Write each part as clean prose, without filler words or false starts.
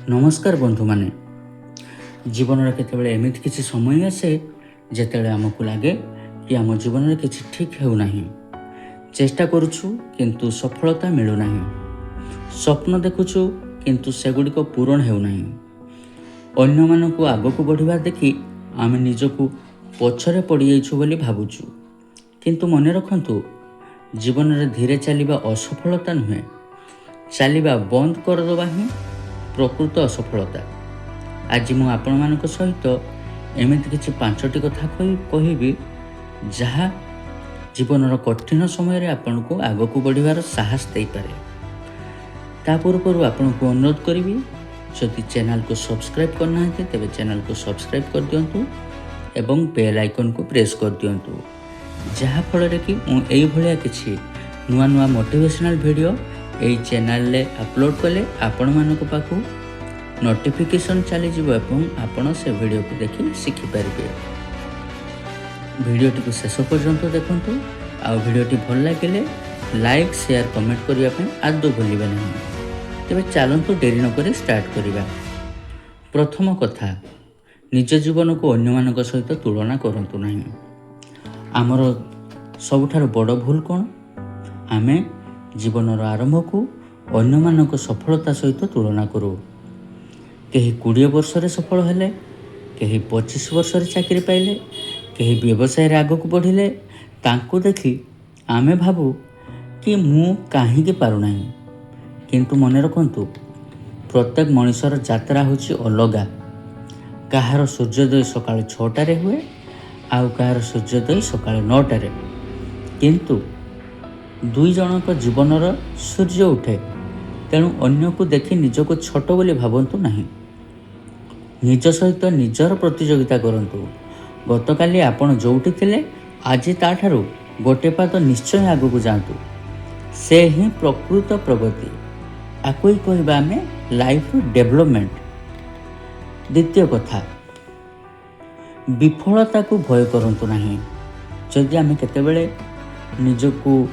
नमस्कार बंधु माने जीवन केतबेले एमिति किसी समय आसे जेतेबेले आमको लगे कि आम जीवन में किसी ठीक होना चेष्टा करुछु किंतु सफलता मिलूना स्वप्न देखुछु किंतु सेगुड़िक पूरण होना अन्य मानक आगक बढ़िया देखि आम निजक पछरे पड़ जाइछु भावुछु किंतु मन रखंतु जीवन में धीरे चलवा असफलता नुहे चलवा बंद करदे ही प्रकृत असफलता। आज मु आपण मानक सहित एमिति किछि 5टी कथा कहबी जहाँ जीवन कठिन समय आपण को आगक बढ़िवार साहस दे पारे। ता पूर्व आपण को अनुरोध करी जदि चैनल को सब्सक्राइब करना तेरे चैनल को सब्सक्राइब कर दिंतु एवं बेल आइकन को प्रेस कर दिंतु जहाँ फल कि मुझे किसी नुआ नुआ मोटिवेशनल वीडियो यही चैनल ले अपलोड कले आपण मानक पाखु नोटिफिकेशन चली जीवो एवं आपण से वीडियो को देखि शिखि पारिबे। वीडियोटी को शेष पर्यंत देखंतु आ वीडियोटी भल लागिले लाइक शेयर कमेंट करिया पे आदौ भूलिबे नहीं। तेबे चलंतु डेरी न करे स्टार्ट करिबा। प्रथम कथा निज जीवन को अन्य मानक सहित तुलना करंतु नहीं। आमर सबुठार बड़ भूल कौन आमे जीवन आरंभ को अन्य मानक सफलता सहित तुलना करूँ। कहीं 20 वर्ष सफल हेले, कहीं 25 वर्ष चाकरी पाइले, कहीं व्यवसाय आगक बढ़िले तांको देखि आमे भाबू कि मु काहींकी पारुना। किंतु मन रखंतु प्रत्येक मनुष्यर यात्रा होची अलगा। कहार सूर्योदय सकाळ 6टारे हुए आउ कहार सूर्योदय सकाळ 9टारे किंतु दुई जनक जीवनर सूर्य उठे तेणु अन्य को देखि निजको छोट बोली भावंतु नहीं। निज सहित निजर प्रतियोगिता करंतु। गतकाली आपण जोउठी थिले आज ताठारु गोटे पाद निश्चय आगु जातु से ही प्रकृत प्रगति आको ही कहबा आमे लाइफ डेवलपमेंट। द्वितीय कथा विफलता को भय करंतु नहीं। जदि आमे केतेबेले निजको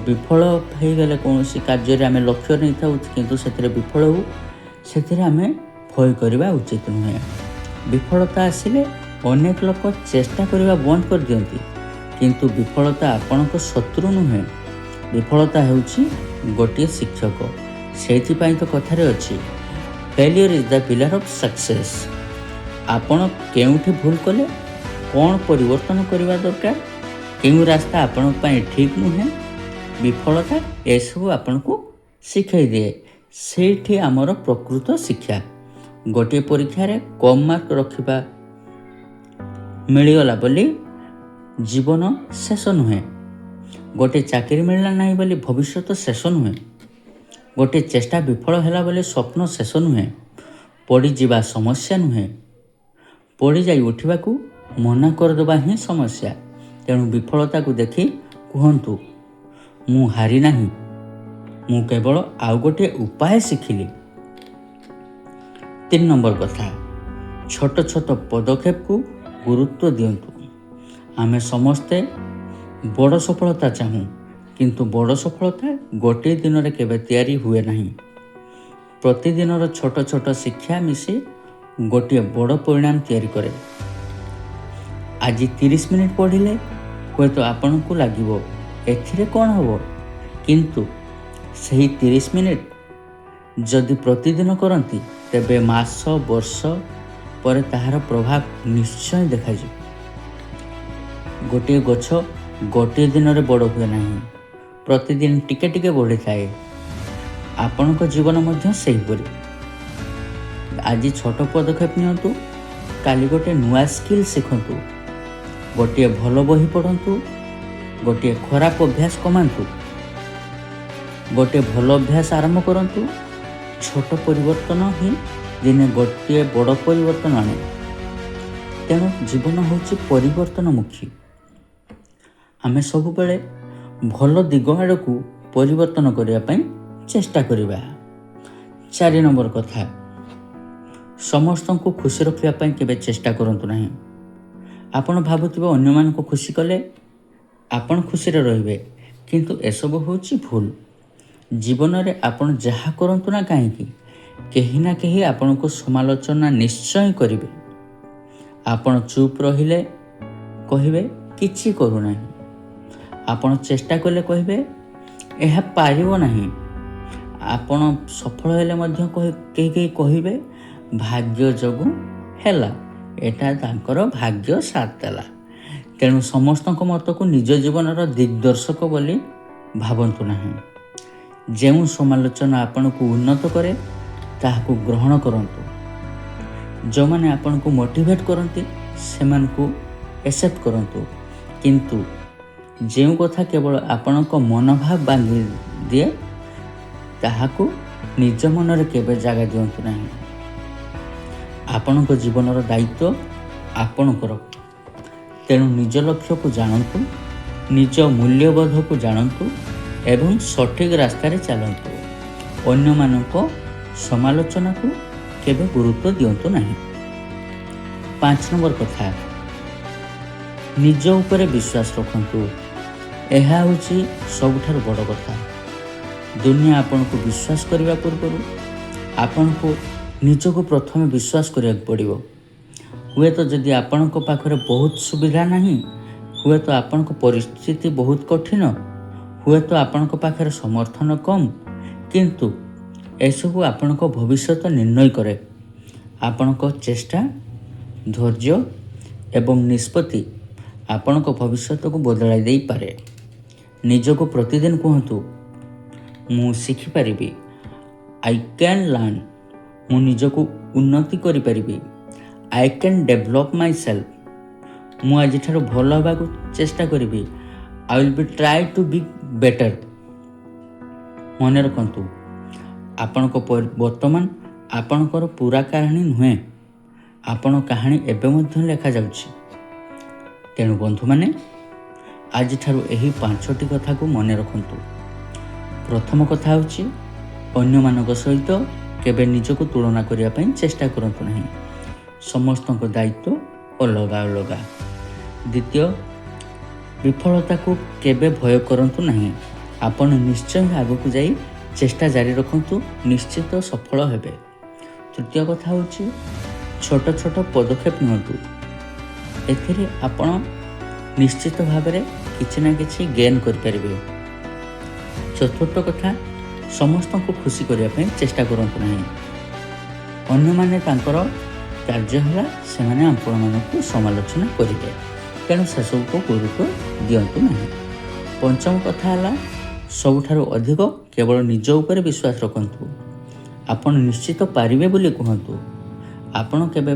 विफल हो गले कौन कार्य आम लक्ष्य नहीं था किंतु से विफल हो से आम भय करवा उचित नुहे। विफलता आसिले अनेक लोक चेष्टा करने बंद कर दियंती किंतु विफलता आपण शत्रु नुहे। विफलता होउछि गोटे शिक्षक। सेथिपाई तो कथारे अछि failure is the pillar of success. आपण केउठी भूल कले कौन परिवर्तन करवा दरकार केउ रास्ता आपण पई ठीक नुहे विफलता एसबू आपण को शिखाई दिए। सेठी आमर प्रकृत शिक्षा। गोटे परीक्षा रे कम मार्क रखिबा मिलगला बोली जीवन शेष नुहे। गोटे चाकरी मिलला नहीं बोली भविष्य शेष नुहे। गोटे चेष्टा विफल हैला बोली स्वप्न शेष नुहे। पड़ी जीवा समस्या नुहे। पड़ी जाई उठिबा को मना करदेबा ही समस्या। तेणु विफलता को देखि कहंतु मु हारी नहीं, मु केवल आउ गोटे उपाय शिखिली। 3 नंबर कथा छोट छोट पदक्षेप को गुरुत्व दियंतु। आमे समस्ते बड़ सफलता चाहूँ किंतु बड़ सफलता गोटे दिन रे केबे तैयारी हुए नहीं। प्रतिदिन छोट छोट शिक्षा मिसी गोटे बड़ परिणाम तैयारी करे। आज 30 मिनिट पढ़िले हुए तो आपण को लागिबो एथिरे कौन हबो किंतु सही 30 मिनिट जदि प्रतिदिन करती तेबे मास वर्ष पर ताहार प्रभाव निश्चय देखा। गोटे गछ गोटे दिन रे बड़ हुए नहीं, प्रतिदिन टिके टिके बढ़ी थाए। आपण जीवन मध्य सही परी। आज छोट पदक्षेप नियंतु, काली गोटे नुआ स्किल शिखंतु, गोटे भल बही पढ़ंतु, गोटे खराब अभ्यास कमांतु, गोटे भल अभ्यास आरंभ करंतु। छोट परिवर्तन ही दिने गोटे बड़ परिवर्तन आने। तेणु जीवन होची परिवर्तनमुखी। आमे सब बेले भल दिग आड़ को परिवर्तन करने पई चेष्टा करिबा। 4 नंबर कथा समस्त को खुशी रखिया पई केबे चेष्टा करंतु नहीं। आपण भाबुथिबो अन्य मान को खुशी कले आपण खुशी रे रहिबे किंतु एसबू होची भूल। जीवन में आपण जहाँ करंतु ना कहीं କେହି ନା କେହି ଆପଣଙ୍କୁ ସମାଲୋଚନା ନିଶ୍ଚୟ କରିବେ। ଆପଣ ଚୁପ୍ ରହିଲେ କହିବେ କିଛି କରୁନାହିଁ। ଆପଣ ଚେଷ୍ଟା କଲେ କହିବେ ଏହା ପାରିବ ନାହିଁ। ଆପଣ ସଫଳ ହେଲେ ମଧ୍ୟ କେହି କେହି କହିବେ ଭାଗ୍ୟ ଯୋଗୁଁ ହେଲା, ଏଟା ତାଙ୍କର ଭାଗ୍ୟ ସାଥ ଦେଲା। ତେଣୁ ସମସ୍ତଙ୍କ ମତକୁ ନିଜ ଜୀବନର ଦିଗ୍ଦର୍ଶକ ବୋଲି ଭାବନ୍ତୁ ନାହିଁ। ଯେଉଁ ସମାଲୋଚନା ଆପଣଙ୍କୁ ଉନ୍ନତ କରେ ତାହାକୁ ଗ୍ରହଣ କରନ୍ତୁ। ଯେଉଁମାନେ ଆପଣଙ୍କୁ ମୋଟିଭେଟ୍ କରନ୍ତି ସେମାନଙ୍କୁ ଏକ୍ସେପ୍ଟ କରନ୍ତୁ। କିନ୍ତୁ ଯେଉଁ କଥା କେବଳ ଆପଣଙ୍କ ମନୋଭାବ ଭାଙ୍ଗି ଦିଏ ତାହାକୁ ନିଜ ମନରେ କେବେ ଜାଗା ଦିଅନ୍ତୁ ନାହିଁ। ଆପଣଙ୍କ ଜୀବନର ଦାୟିତ୍ୱ ଆପଣଙ୍କର। ତେଣୁ ନିଜ ଲକ୍ଷ୍ୟକୁ ଜାଣନ୍ତୁ, ନିଜ ମୂଲ୍ୟବୋଧକୁ ଜାଣନ୍ତୁ ଏବଂ ସଠିକ୍ ରାସ୍ତାରେ ଚାଲନ୍ତୁ। ଅନ୍ୟମାନଙ୍କ ସମାଲୋଚନାକୁ କେବେ ଗୁରୁତ୍ୱ ଦିଅନ୍ତୁ ନାହିଁ। 5 ନମ୍ବର କଥା, ନିଜ ଉପରେ ବିଶ୍ୱାସ ରଖନ୍ତୁ। ଏହା ହେଉଛି ସବୁଠାରୁ ବଡ଼ କଥା। ଦୁନିଆ ଆପଣଙ୍କୁ ବିଶ୍ୱାସ କରିବା ପୂର୍ବରୁ ଆପଣଙ୍କୁ ନିଜକୁ ପ୍ରଥମେ ବିଶ୍ୱାସ କରିବାକୁ ପଡ଼ିବ। ହୁଏତ ଯଦି ଆପଣଙ୍କ ପାଖରେ ବହୁତ ସୁବିଧା ନାହିଁ, ହୁଏତ ଆପଣଙ୍କ ପରିସ୍ଥିତି ବହୁତ କଠିନ, ହୁଏତ ଆପଣଙ୍କ ପାଖରେ ସମର୍ଥନ କମ୍, କିନ୍ତୁ ଏସବୁ ଆପଣଙ୍କ ଭବିଷ୍ୟତ ନିର୍ଣ୍ଣୟ କରେ। ଆପଣଙ୍କ ଚେଷ୍ଟା, ଧୈର୍ଯ୍ୟ ଏବଂ ନିଷ୍ପତ୍ତି ଆପଣଙ୍କ ଭବିଷ୍ୟତକୁ ବଦଳାଇ ଦେଇପାରେ। ନିଜକୁ ପ୍ରତିଦିନ କୁହନ୍ତୁ, ମୁଁ ଶିଖିପାରିବି। I can learn. ମୁଁ ନିଜକୁ ଉନ୍ନତି କରିପାରିବି। I can develop my self. ମୁଁ ଆଜିଠାରୁ ଭଲ ହେବାକୁ ଚେଷ୍ଟା କରିବି। I will be try to B better. ମନେ ରଖନ୍ତୁ, ଆପଣଙ୍କ ବର୍ତ୍ତମାନ ଆପଣଙ୍କର ପୁରା କାହାଣୀ ନୁହେଁ। ଆପଣଙ୍କ କାହାଣୀ ଏବେ ମଧ୍ୟ ଲେଖାଯାଉଛି। ତେଣୁ ବନ୍ଧୁମାନେ, ଆଜିଠାରୁ ଏହି 5ଟି କଥାକୁ ମନେ ରଖନ୍ତୁ। ପ୍ରଥମ କଥା ହେଉଛି, ଅନ୍ୟମାନଙ୍କ ସହିତ କେବେ ନିଜକୁ ତୁଳନା କରିବା ପାଇଁ ଚେଷ୍ଟା କରନ୍ତୁ ନାହିଁ। ସମସ୍ତଙ୍କ ଦାୟିତ୍ୱ ଅଲଗା ଅଲଗା। ଦ୍ୱିତୀୟ, ବିଫଳତାକୁ କେବେ ଭୟ କରନ୍ତୁ ନାହିଁ। ଆପଣ ନିଶ୍ଚୟ ଆଗକୁ ଯାଇ ଚେଷ୍ଟା ଜାରି ରଖନ୍ତୁ, ନିଶ୍ଚିତ ସଫଳ ହେବେ। ତୃତୀୟ କଥା ହେଉଛି, ଛୋଟ ଛୋଟ ପଦକ୍ଷେପ ନିଅନ୍ତୁ। ଏଥିରେ ଆପଣ ନିଶ୍ଚିତ ଭାବରେ କିଛି ନା କିଛି ଗେନ୍ କରିପାରିବେ। ଚତୁର୍ଥ କଥା, ସମସ୍ତଙ୍କୁ ଖୁସି କରିବା ପାଇଁ ଚେଷ୍ଟା କରନ୍ତୁ ନାହିଁ। ଅନ୍ୟମାନେ ତାଙ୍କର କାର୍ଯ୍ୟ ହେଲା ସେମାନେ ଆପଣମାନଙ୍କୁ ସମାଲୋଚନା କରିବେ, ତେଣୁ ସେସବୁକୁ ଗୁରୁତ୍ୱ ଦିଅନ୍ତୁ ନାହିଁ। ପଞ୍ଚମ କଥା ହେଲା, ସବୁଠାରୁ ଅଧିକ କେବଳ ନିଜ ଉପରେ ବିଶ୍ୱାସ ରଖନ୍ତୁ। ଆପଣ ନିଶ୍ଚିତ ପାରିବେ ବୋଲି କୁହନ୍ତୁ। ଆପଣ କେବେ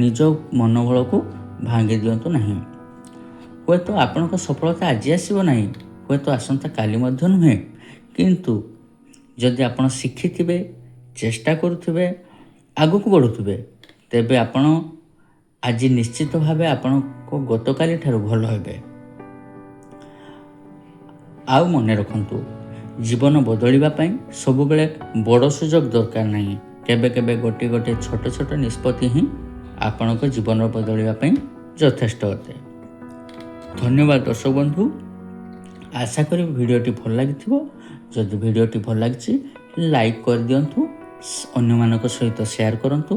ନିଜ ମନୋବଳକୁ ଭାଙ୍ଗି ଦିଅନ୍ତୁ ନାହିଁ। ହୁଏତ ଆପଣଙ୍କ ସଫଳତା ଆଜି ଆସିବ ନାହିଁ, ହୁଏତ ଆସନ୍ତା କାଲି ମଧ୍ୟ ନୁହେଁ, କିନ୍ତୁ ଯଦି ଆପଣ ଶିଖିଥିବେ, ଚେଷ୍ଟା କରୁଥିବେ, ଆଗକୁ ବଢ଼ୁଥିବେ, ତେବେ ଆପଣ ଆଜି ନିଶ୍ଚିତ ଭାବେ ଆପଣଙ୍କ ଗତକାଲି ଠାରୁ ଭଲ ହେବେ। ଆଉ ମନେ ରଖନ୍ତୁ, ଜୀବନ ବଦଳିବା ପାଇଁ ସବୁବେଳେ ବଡ଼ ସୁଯୋଗ ଦରକାର ନାହିଁ। କେବେ କେବେ ଗୋଟିଏ ଛୋଟ ଛୋଟ ନିଷ୍ପତ୍ତି ହିଁ ଆପଣଙ୍କ ଜୀବନ ବଦଳିବା ପାଇଁ ଯଥେଷ୍ଟ ଅଟେ। ଧନ୍ୟବାଦ ଦର୍ଶକ ବନ୍ଧୁ। ଆଶା କରି ଭିଡ଼ିଓଟି ଭଲ ଲାଗିଥିବ। ଯଦି ଭିଡ଼ିଓଟି ଭଲ ଲାଗିଛି ଲାଇକ୍ କରିଦିଅନ୍ତୁ, ଅନ୍ୟମାନଙ୍କ ସହିତ ସେୟାର କରନ୍ତୁ।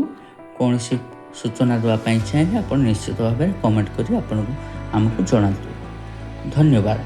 କୌଣସି ସୂଚନା ଦେବା ପାଇଁ ଚାହିଁଲେ ଆପଣ ନିଶ୍ଚିତ ଭାବରେ କମେଣ୍ଟ କରି ଆମକୁ ଜଣାନ୍ତୁ। ଧନ୍ୟବାଦ।